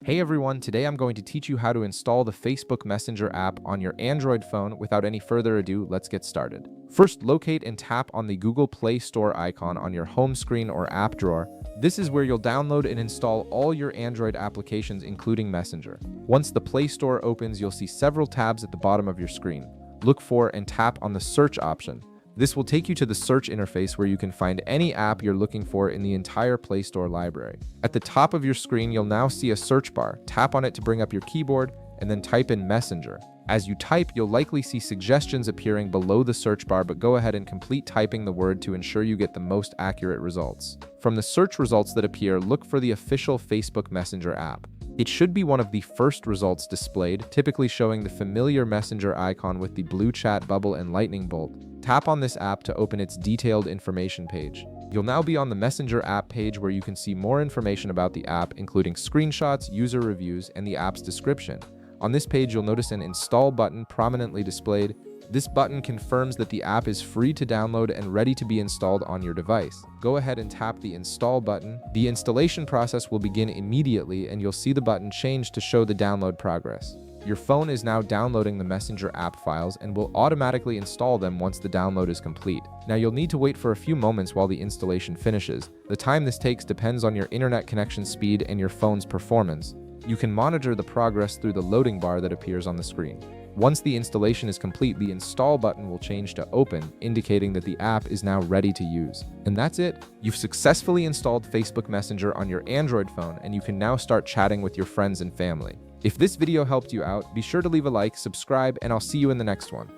Hey everyone, today I'm going to teach you how to install the Facebook Messenger app on your Android phone. Without any further ado, let's get started. First, locate and tap on the Google Play Store icon on your home screen or app drawer. This is where you'll download and install all your Android applications, including Messenger. Once the Play Store opens, you'll see several tabs at the bottom of your screen. Look for and tap on the search option. This will take you to the search interface where you can find any app you're looking for in the entire Play Store library. At the top of your screen, you'll now see a search bar. Tap on it to bring up your keyboard and then type in Messenger. As you type, you'll likely see suggestions appearing below the search bar, but go ahead and complete typing the word to ensure you get the most accurate results. From the search results that appear, look for the official Facebook Messenger app. It should be one of the first results displayed, typically showing the familiar Messenger icon with the blue chat bubble and lightning bolt. Tap on this app to open its detailed information page. You'll now be on the Messenger app page where you can see more information about the app, including screenshots, user reviews, and the app's description. On this page, you'll notice an install button prominently displayed. This button confirms that the app is free to download and ready to be installed on your device. Go ahead and tap the install button. The installation process will begin immediately, and you'll see the button change to show the download progress. Your phone is now downloading the Messenger app files and will automatically install them once the download is complete. Now you'll need to wait for a few moments while the installation finishes. The time this takes depends on your internet connection speed and your phone's performance. You can monitor the progress through the loading bar that appears on the screen. Once the installation is complete, the install button will change to open, indicating that the app is now ready to use. And that's it. You've successfully installed Facebook Messenger on your Android phone, and you can now start chatting with your friends and family. If this video helped you out, be sure to leave a like, subscribe, and I'll see you in the next one.